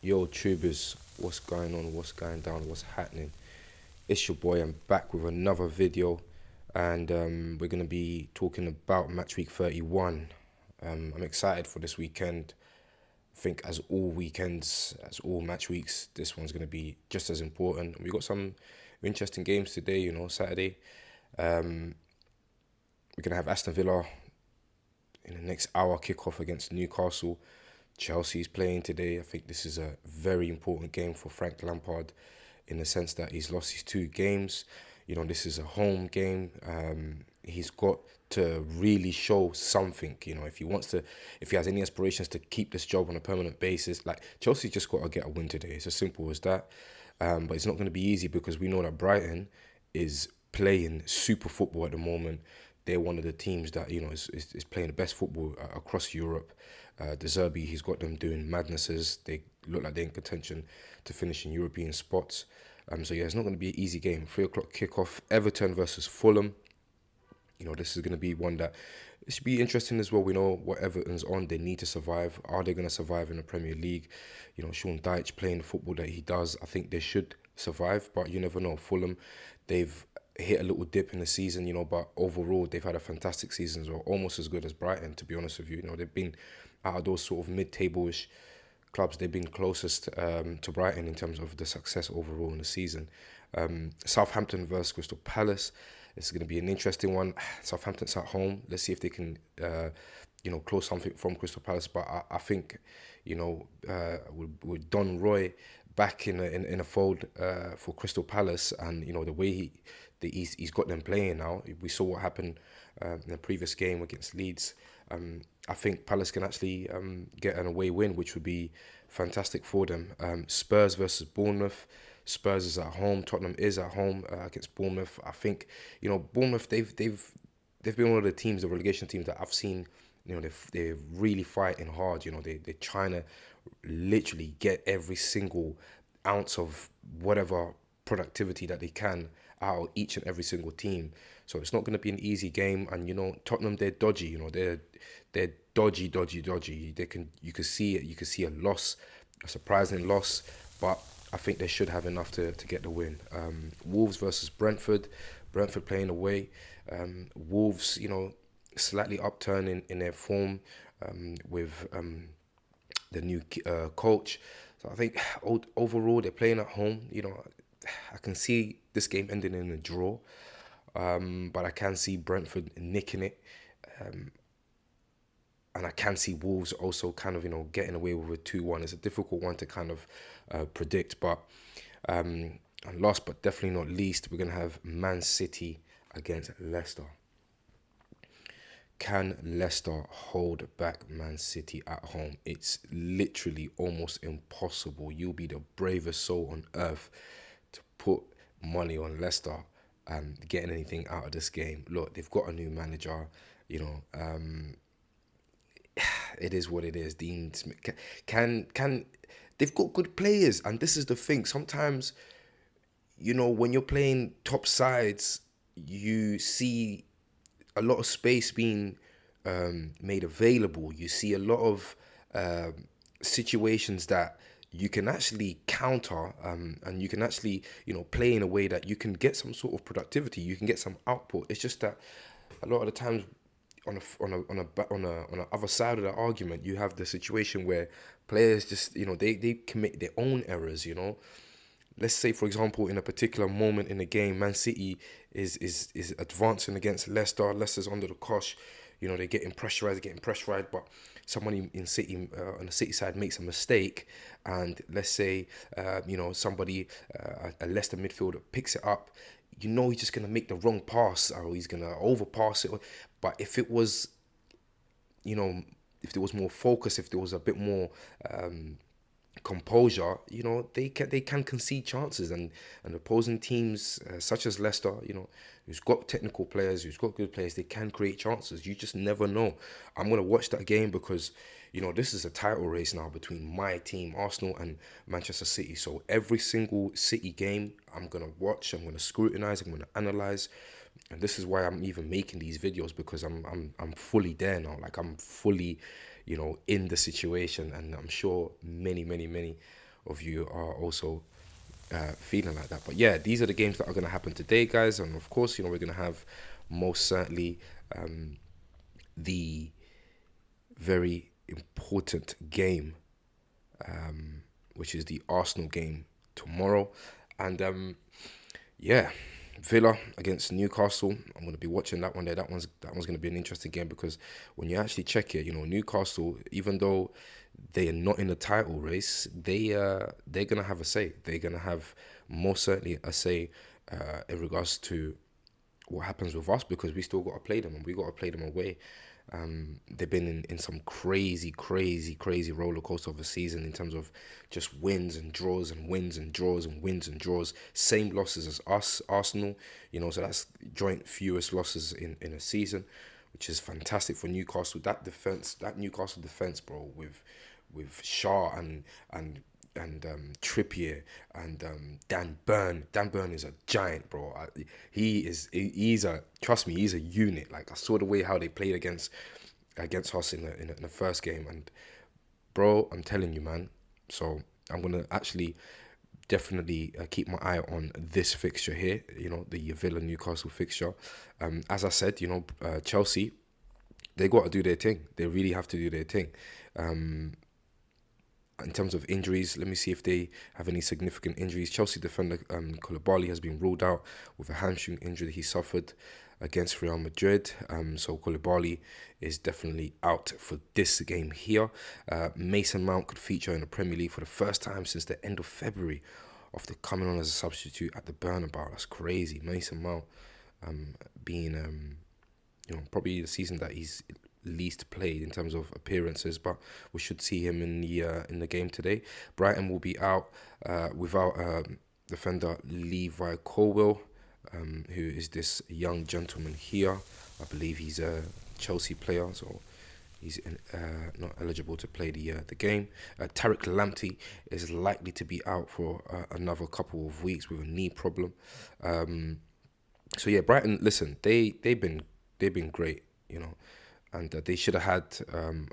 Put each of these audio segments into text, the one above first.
Yo, tubers, what's going on? What's going down? What's happening? It's your boy. I'm back with another video, and we're gonna be talking about match week 31. I'm excited for this weekend. I think, as all weekends, as all match weeks, this one's gonna be just as important. We got some interesting games today. Saturday. We're gonna have Aston Villa in the next hour kickoff against Newcastle. Chelsea's playing today. I think this is a very important game for Frank Lampard in the sense that he's lost his two games. This is a home game. He's got to really show something. If he has any aspirations to keep this job on a permanent basis, like Chelsea's just got to get a win today. It's as simple as that. But it's not going to be easy because we know that Brighton is playing super football at the moment. They're one of the teams that is playing the best football across Europe. De Zerbi, he's got them doing madnesses. They look like they're in contention to finish in European spots. So yeah, it's not going to be an easy game. 3 o'clock kickoff. Everton versus Fulham. This is going to be one that it should be interesting as well. We know what Everton's on. They need to survive. Are they going to survive in the Premier League? Sean Dyche playing the football that he does, I think they should survive, but you never know. Fulham, they've hit a little dip in the season, but overall they've had a fantastic season as well, almost as good as Brighton, to be honest with you. They've been out of those sort of mid-table-ish clubs, they've been closest to Brighton in terms of the success overall in the season. Southampton versus Crystal Palace. It's going to be an interesting one. Southampton's at home. Let's see if they can, close something from Crystal Palace. But I think, with Don Roy back in a fold for Crystal Palace, and the way he's got them playing now. We saw what happened in the previous game against Leeds. I think Palace can actually get an away win, which would be fantastic for them. Spurs versus Bournemouth. Spurs is at home. Tottenham is at home against Bournemouth. I think Bournemouth they've been one of the teams, the relegation teams that I've seen. They're really fighting hard. They're trying to literally get every single ounce of whatever productivity that they can out of each and every single team. So it's not going to be an easy game. And Tottenham, they're dodgy. They're dodgy. You can see it. You can see a loss, a surprising loss, but I think they should have enough to get the win. Wolves versus Brentford. Brentford playing away. Wolves, slightly upturning in their form with the new coach. So I think overall they're playing at home. I can see this game ending in a draw, but I can see Brentford nicking it. And I can see Wolves also kind of, getting away with a 2-1. It's a difficult one to kind of predict. But and last but definitely not least, we're going to have Man City against Leicester. Can Leicester hold back Man City at home? It's literally almost impossible. You'll be the bravest soul on earth to put money on Leicester and getting anything out of this game. Look, they've got a new manager, it is what it is. Dean Smith can they've got good players, and this is the thing. Sometimes, when you're playing top sides, you see a lot of space being made available. You see a lot of situations that you can actually counter, and you can actually play in a way that you can get some sort of productivity. You can get some output. It's just that a lot of the times, on the other side of the argument, you have the situation where players just they commit their own errors. Let's say, for example, in a particular moment in the game, Man City is advancing against Leicester. Leicester's under the cosh. They're getting pressurized, but someone in City on the City side makes a mistake, and let's say somebody a Leicester midfielder picks it up. He's just gonna make the wrong pass, or he's gonna overpass it. But if it was, if there was more focus, if there was a bit more composure, they can concede chances, and opposing teams such as Leicester, who's got technical players, who's got good players, they can create chances. You just never know. I'm gonna watch that game because this is a title race now between my team, Arsenal, and Manchester City. So every single City game, I'm gonna watch, I'm gonna scrutinize, I'm gonna analyze. And this is why I'm even making these videos, because I'm fully there now. Like, I'm fully, in the situation, and I'm sure many of you are also feeling like that. But yeah, these are the games that are going to happen today, guys. And of course, we're going to have most certainly the very important game, which is the Arsenal game tomorrow. And yeah, Villa against Newcastle. I'm going to be watching that one there. That one's going to be an interesting game because when you actually check it, Newcastle, even though they are not in the title race, they're going to have a say. They're going to have most certainly a say in regards to what happens with us because we still got to play them and we got to play them away. They've been in some crazy, crazy, crazy roller coaster of a season in terms of just wins and draws and wins and draws and wins and draws. Same losses as us, Arsenal, so that's joint fewest losses in a season, which is fantastic for Newcastle. That Newcastle defense, bro, with Shaw and Trippier and Dan Burn. Dan Burn is a giant, bro. He's a trust me, he's a unit. Like I saw the way how they played against us in the first game, and bro, I'm telling you, man. So I'm gonna actually definitely keep my eye on this fixture here. The Villa Newcastle fixture. As I said, Chelsea, they got to do their thing. They really have to do their thing. In terms of injuries, let me see if they have any significant injuries. Chelsea defender Koulibaly has been ruled out with a hamstring injury he suffered against Real Madrid. So Koulibaly is definitely out for this game here. Mason Mount could feature in the Premier League for the first time since the end of February after coming on as a substitute at the Bernabeu. That's crazy. Mason Mount being probably the season that he's least played in terms of appearances, but we should see him in the game today. Brighton will be out without defender Levi Colwill, who is this young gentleman here. I believe he's a Chelsea player, so he's not eligible to play the game. Tariq Lamptey is likely to be out for another couple of weeks with a knee problem. So yeah, Brighton. Listen, they've been great, and they should have had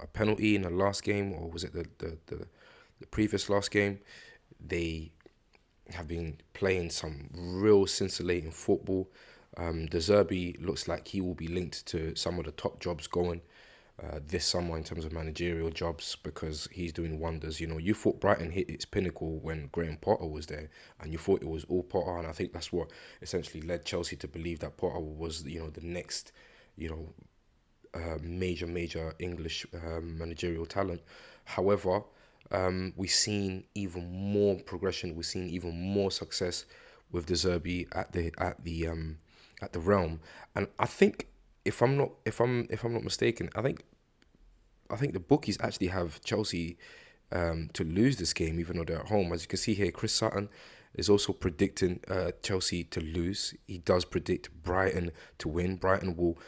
a penalty in the last game, or was it the previous last game? They have been playing some real scintillating football. De Zerbi looks like he will be linked to some of the top jobs going this summer in terms of managerial jobs because he's doing wonders. You thought Brighton hit its pinnacle when Graham Potter was there, and you thought it was all Potter, and I think that's what essentially led Chelsea to believe that Potter was the next major English managerial talent. However, we've seen even more progression. We've seen even more success with De Zerbi at the realm. And I think if I'm not mistaken, I think the bookies actually have Chelsea to lose this game, even though they're at home. As you can see here, Chris Sutton is also predicting Chelsea to lose. He does predict Brighton to win. Brighton will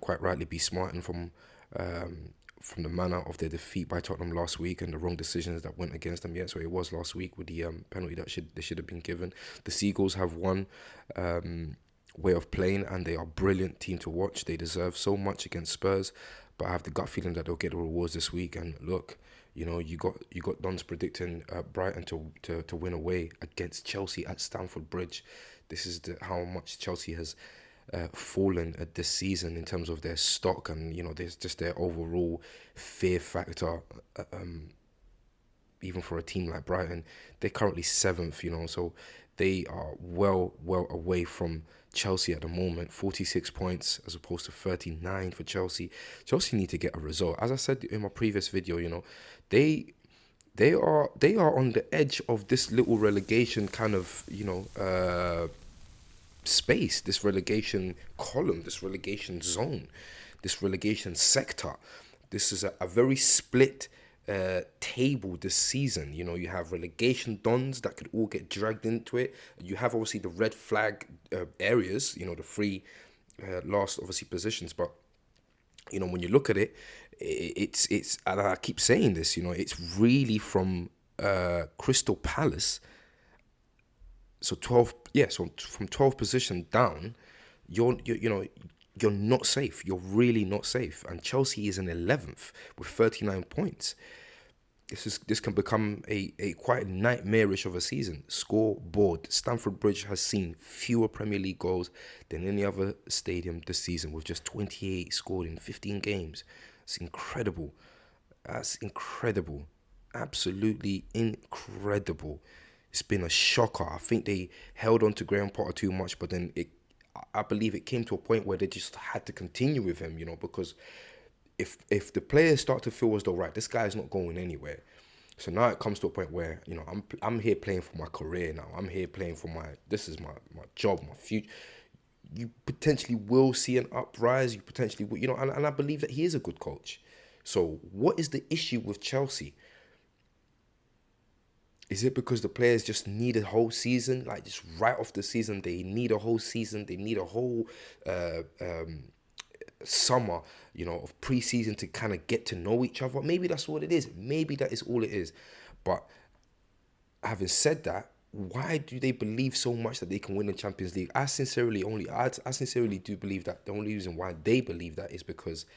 quite rightly be smartened from the manner of their defeat by Tottenham last week and the wrong decisions that went against them. Yeah, so it was last week with the penalty that they should have been given. The Seagulls have one way of playing, and they are a brilliant team to watch. They deserve so much against Spurs, but I have the gut feeling that they'll get the rewards this week. And look, you got Dons predicting Brighton to win away against Chelsea at Stamford Bridge. This is how much Chelsea has fallen this season in terms of their stock, and there's just their overall fear factor. Even for a team like Brighton, they're currently 7th. So they are well away from Chelsea at the moment. 46 points as opposed to 39 for Chelsea. Chelsea need to get a result. As I said in my previous video, they are on the edge of this little relegation kind of space, this relegation column, this relegation zone, this relegation sector. This is a very split table this season. You have relegation dons that could all get dragged into it. You have obviously the red flag areas, the three last obviously positions. But when you look at it, it's and I keep saying this, it's really from Crystal Palace. So 12, yeah. So from 12th position down, you're not safe. You're really not safe. And Chelsea is in 11th with 39 points. this can become a quite nightmarish of a season. Scoreboard. Stamford Bridge has seen fewer Premier League goals than any other stadium this season, with just 28 scored in 15 games. It's incredible. That's incredible. Absolutely incredible. It's been a shocker. I think they held on to Graham Potter too much, but then I believe it came to a point where they just had to continue with him, because if the players start to feel as though, right, this guy's not going anywhere. So now it comes to a point where, I'm here playing for my career now. I'm here playing for this is my job, my future. You potentially will see an uprise. You potentially will, and I believe that he is a good coach. So what is the issue with Chelsea? Is it because the players just need a whole season? Like, just right off the season, they need a whole season. They need a whole summer, of pre-season to kind of get to know each other. Maybe that's what it is. Maybe that is all it is. But having said that, why do they believe so much that they can win the Champions League? I sincerely do believe that the only reason why they believe that is because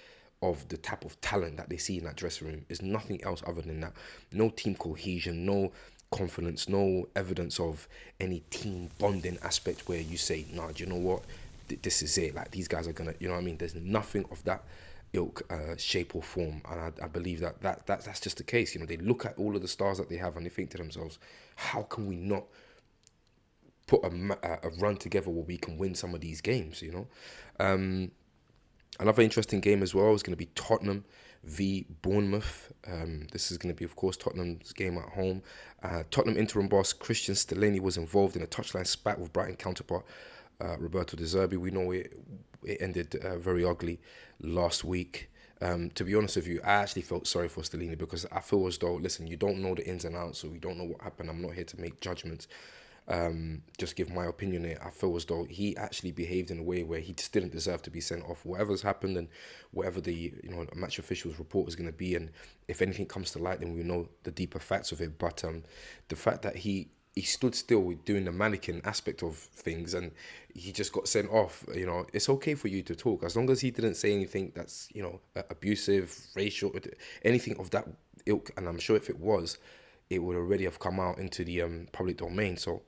of the type of talent that they see in that dressing room. Is nothing else other than that. No team cohesion, no confidence, no evidence of any team bonding aspect where you say, nah, do you know what? This is it. Like, these guys are gonna, you know what I mean? There's nothing of that ilk, shape or form, and I believe that's just the case. They look at all of the stars that they have and they think to themselves, how can we not put a run together where we can win some of these games? Another interesting game as well is going to be Tottenham v Bournemouth. This is going to be, of course, Tottenham's game at home. Tottenham interim boss Christian Stellini was involved in a touchline spat with Brighton counterpart Roberto De Zerbi. We know it ended very ugly last week. To be honest with you, I actually felt sorry for Stellini, because I feel as though, listen, you don't know the ins and outs, so we don't know what happened. I'm not here to make judgments. Just give my opinion here. I feel as though he actually behaved in a way where he just didn't deserve to be sent off. Whatever's happened and whatever the match officials report is going to be, and if anything comes to light, then we know the deeper facts of it. But the fact that he stood still doing the mannequin aspect of things and he just got sent off, it's okay for you to talk as long as he didn't say anything that's abusive, racial, anything of that ilk. And I'm sure if it was, it would already have come out into the public domain. So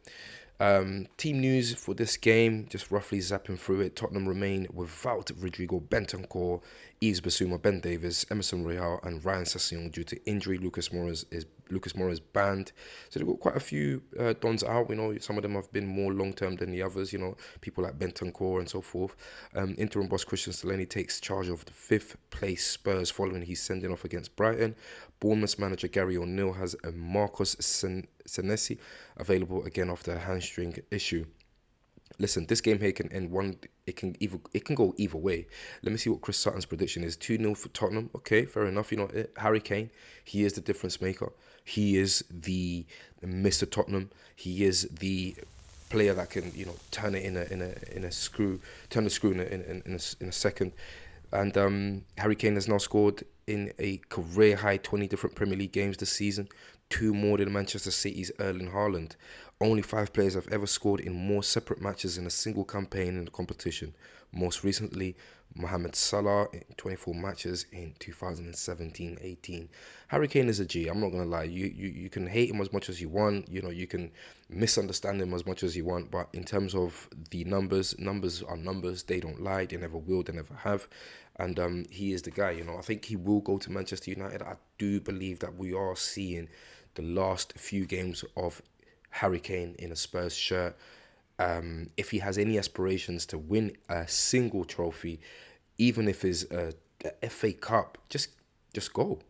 team news for this game, just roughly zapping through it. Tottenham remain without Rodrigo Bentancur, Yves Bissouma, Ben Davies, Emerson Royal and Ryan Sessegnon due to injury. Lucas Moura's banned. So they've got quite a few dons out. We know some of them have been more long-term than the others, people like Bentancur and so forth. Interim boss Christian Stellini takes charge of the 5th place Spurs following his sending off against Brighton. Bournemouth manager Gary O'Neill has a Marcos Senesi available again after a hamstring issue. Listen, this game here can end one. It can go either way. Let me see what Chris Sutton's prediction is. 2-0 for Tottenham. Okay, fair enough. Harry Kane, he is the difference maker. He is the Mr. Tottenham. He is the player that can turn it in a screw, turn the screw in a second. And Harry Kane has now scored in a career high 20 different Premier League games this season, 2 more than Manchester City's Erling Haaland. Only 5 players have ever scored in more separate matches in a single campaign in the competition. Most recently, Mohamed Salah in 24 matches in 2017-18. Harry Kane is a G. I'm not gonna lie. You can hate him as much as you want. You can misunderstand him as much as you want. But in terms of the numbers are numbers. They don't lie. They never will. They never have. And he is the guy. I think he will go to Manchester United. I do believe that we are seeing the last few games of Harry Kane in a Spurs shirt. If he has any aspirations to win a single trophy, even if it's a FA Cup, just go.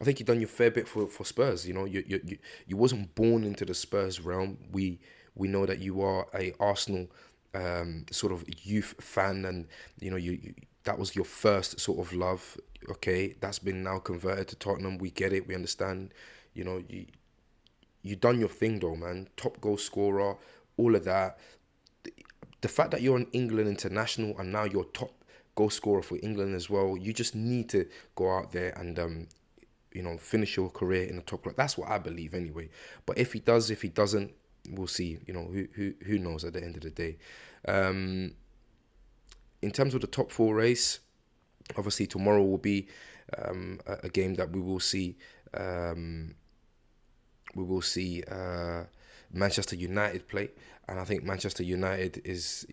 I think you've done your fair bit for Spurs. You wasn't born into the Spurs realm. We know that you are a Arsenal sort of youth fan, and you that was your first sort of love. Okay, that's been now converted to Tottenham. We get it. We understand. You done your thing though, man. Top goal scorer, all of that. The fact that you're an England international and now you're top goal scorer for England as well, you just need to go out there and finish your career in the top club. That's what I believe anyway. But if he does, if he doesn't, we'll see. Who knows at the end of the day. In terms of the top 4 race, obviously tomorrow will be a game that we will see We will see Manchester United play, and I think Manchester United is,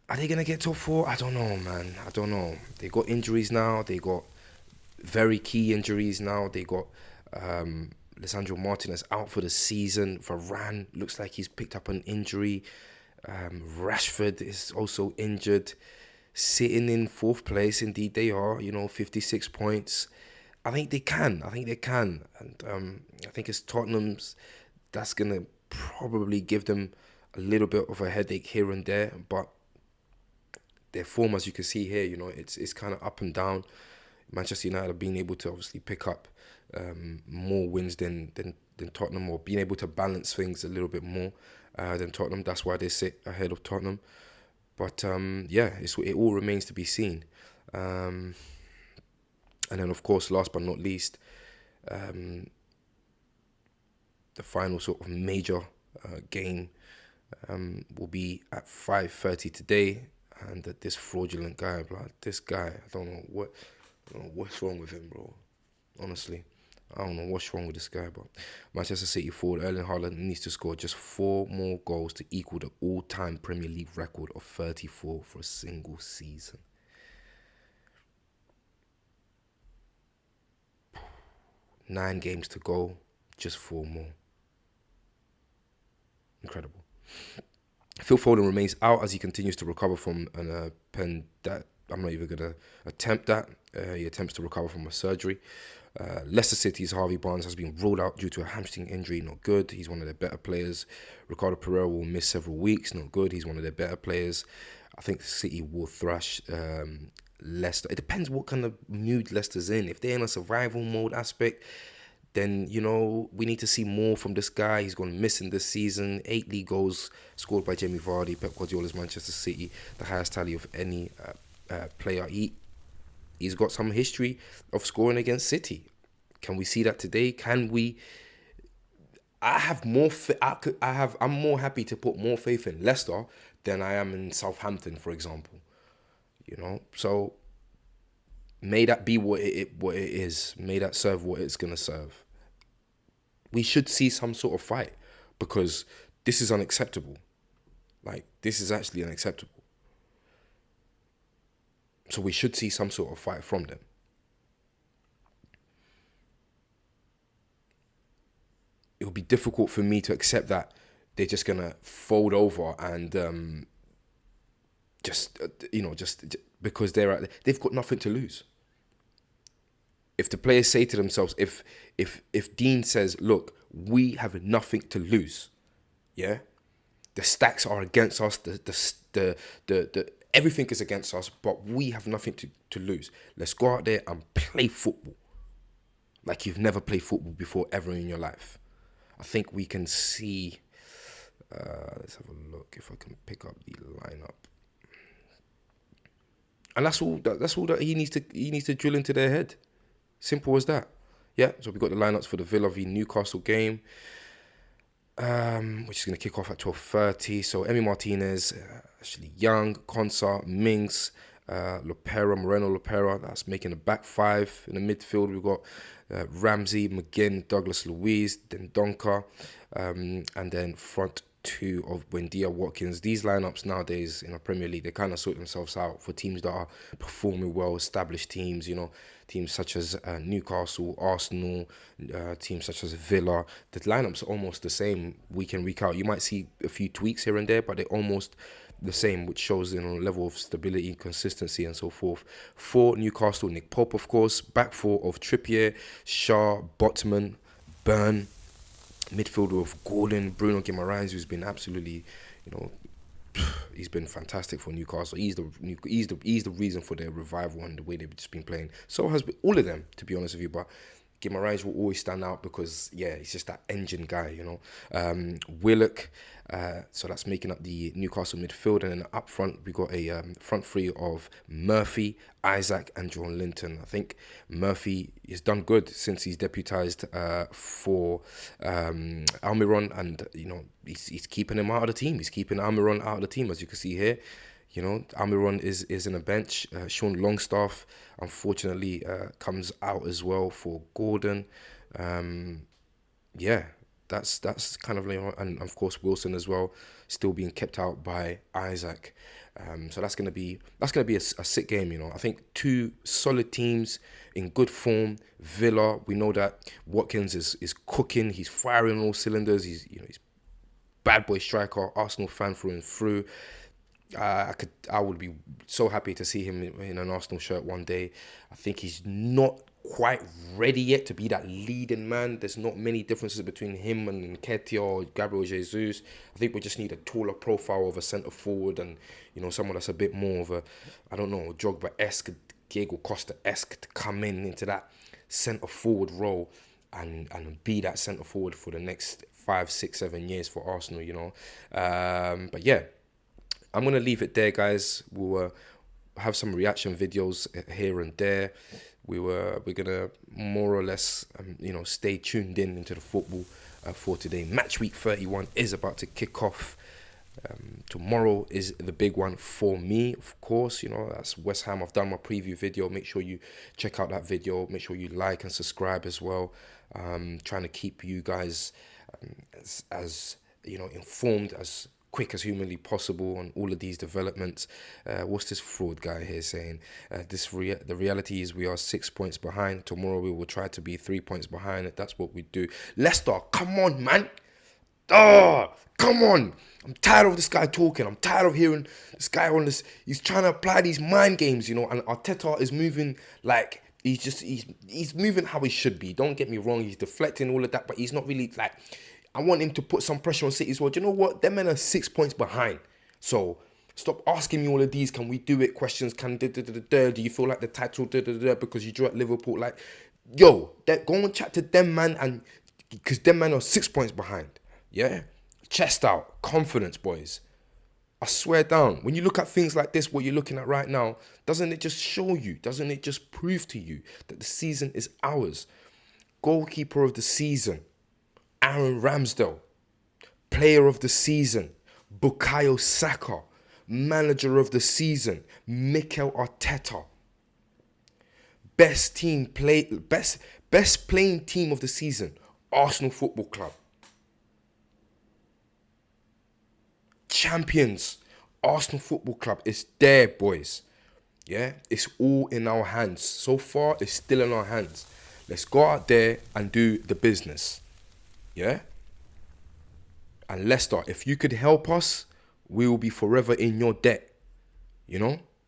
are they gonna get top four? I don't know, man. I don't know. They got injuries now. They got very key injuries now. They got Lisandro Martinez out for the season. Varane looks like he's picked up an injury. Rashford is also injured. Sitting in fourth place, indeed they are. 56 points. I think they can. I think they can. And I think it's Tottenham's that's gonna probably give them a little bit of a headache here and there. But their form, as you can see here, it's kind of up and down. Manchester United have been able to obviously pick up more wins than Tottenham, or being able to balance things a little bit more than Tottenham. That's why they sit ahead of Tottenham. But it all remains to be seen. And then, of course, last but not least, the final sort of major game will be at 5:30 today. And this fraudulent guy, this guy, I don't know what's wrong with him, bro. Honestly, I don't know what's wrong with this guy, but Manchester City forward Erling Haaland needs to score just 4 more goals to equal the all-time Premier League record of 34 for a single season. Nine games to go, just 4 more. Incredible. Phil Foden remains out as he continues to recover from an I'm not even going to attempt that. He attempts to recover from a surgery. Leicester City's Harvey Barnes has been ruled out due to a hamstring injury. Not good. He's one of their better players. Ricardo Pereira will miss several weeks. Not good. He's one of their better players. I think City will thrash Leicester. It depends what kind of mood Leicester's in. If they're in a survival mode aspect, then, we need to see more from this guy. He's gone missing this season. 8 league goals scored by Jamie Vardy, Pep Guardiola's Manchester City, the highest tally of any player. He's got some history of scoring against City. Can we see that today? Can we? I have more. I'm more happy to put more faith in Leicester than I am in Southampton, for example. So may that be what it is. May that serve what it's gonna serve. We should see some sort of fight, because this is unacceptable. This is actually unacceptable. So we should see some sort of fight from them. It would be difficult for me to accept that they're just gonna fold over and just because they've got nothing to lose. If the players say to themselves, if Dean says, look, we have nothing to lose, yeah, the stacks are against us, the everything is against us, but we have nothing to lose. Let's go out there and play football like you've never played football before ever in your life. I think we can see. Let's have a look if I can pick up the lineup. And that's all that he needs to drill into their head. Simple as that. Yeah, so we've got the lineups for the Villa v Newcastle game, which is going to kick off at 12:30. So Emi Martinez, Ashley Young, Konsa, Mings, Moreno Lopera. That's making a back 5. In the midfield, we've got Ramsey, McGinn, Douglas Luiz, then Donker, and then front 2 of Buendia, Watkins. These lineups nowadays in the Premier League, they kind of sort themselves out for teams that are performing well, established teams, teams such as Newcastle, Arsenal, teams such as Villa. The lineups are almost the same week in, week out. You might see a few tweaks here and there, but they're almost the same, which shows a level of stability, consistency, and so forth. For Newcastle, Nick Pope, of course. Back 4 of Trippier, Shaw, Botman, Byrne. Midfielder of Gordon, Bruno Guimaraes, who's been absolutely, he's been fantastic for Newcastle. He's the reason for their revival and the way they've just been playing. So has all of them, to be honest with you. But Guimaraes will always stand out because, he's just that engine guy, Willock, so that's making up the Newcastle midfield. And then up front, we got a front 3 of Murphy, Isaac, and John Linton. I think Murphy has done good since he's deputised for Almiron, and, he's keeping him out of the team. He's keeping Almiron out of the team, as you can see here. Almiron is in a bench. Sean Longstaff, unfortunately, comes out as well for Gordon. Yeah, that's kind of and of course Wilson as well, still being kept out by Isaac. So that's gonna be a sick game. I think two solid teams in good form. Villa, we know that Watkins is cooking. He's firing on all cylinders. He's bad boy striker, Arsenal fan through and through. I would be so happy to see him in an Arsenal shirt one day. I think he's not quite ready yet to be that leading man. There's not many differences between him and Nketiah or Gabriel Jesus. I think we just need a taller profile of a centre forward, and someone that's a bit more of a, I don't know, Drogba-esque, Diego Costa-esque to come into that centre forward role and be that centre forward for the next 5, 6, 7 years for Arsenal. But yeah. I'm going to leave it there, guys. We'll have some reaction videos here and there. We're going to more or less, stay tuned into the football for today. Match week 31 is about to kick off. Tomorrow is the big one for me, of course. That's West Ham. I've done my preview video. Make sure you check out that video. Make sure you like and subscribe as well. Trying to keep you guys as informed as quick as humanly possible on all of these developments. What's this fraud guy here saying? The reality is we are 6 points behind. Tomorrow we will try to be 3 points behind. That's what we do. Leicester, come on, man. Oh, come on. I'm tired of this guy talking. I'm tired of hearing this guy on this. He's trying to apply these mind games, and Arteta is moving like he's moving how he should be. Don't get me wrong. He's deflecting all of that, but he's not really like. I want him to put some pressure on City as well. Do you know what? Them men are 6 points behind. So stop asking me all of these. Can we do it? Questions. Do you feel like the title because you drew at Liverpool? Like, yo, go and chat to them, man, and because them men are 6 points behind. Yeah, chest out, confidence, boys. I swear down. When you look at things like this, what you're looking at right now, doesn't it just show you? Doesn't it just prove to you that the season is ours? Goalkeeper of the season, Aaron Ramsdale. Player of the season, Bukayo Saka. Manager of the season, Mikel Arteta. Best playing team of the season, Arsenal Football Club. Champions, Arsenal Football Club. It's there, boys. Yeah, it's all in our hands. So far, it's still in our hands. Let's go out there and do the business. Yeah? And Leicester, if you could help us, we will be forever in your debt. We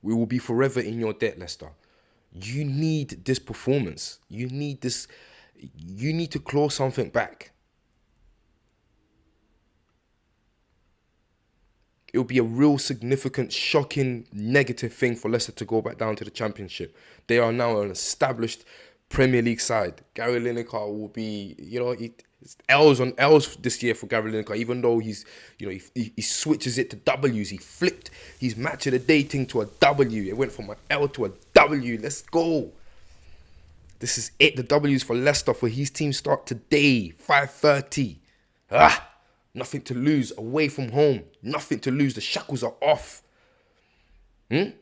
will be forever in your debt, Leicester. You need this performance. You need this. You need to claw something back. It will be a real significant, shocking, negative thing for Leicester to go back down to the Championship. They are now an established Premier League side. Gary Lineker will be, L's on L's this year for Gary Lineker, even though he switches it to W's. He flipped his match of the day thing to a W. It went from an L to a W. Let's go. This is it. The W's for Leicester for his team start today, 5:30. Nothing to lose away from home. Nothing to lose. The shackles are off. I'm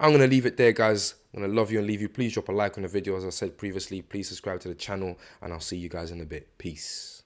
going to leave it there, guys. I'm going to love you and leave you. Please drop a like on the video. As I said previously, please subscribe to the channel, and I'll see you guys in a bit. Peace.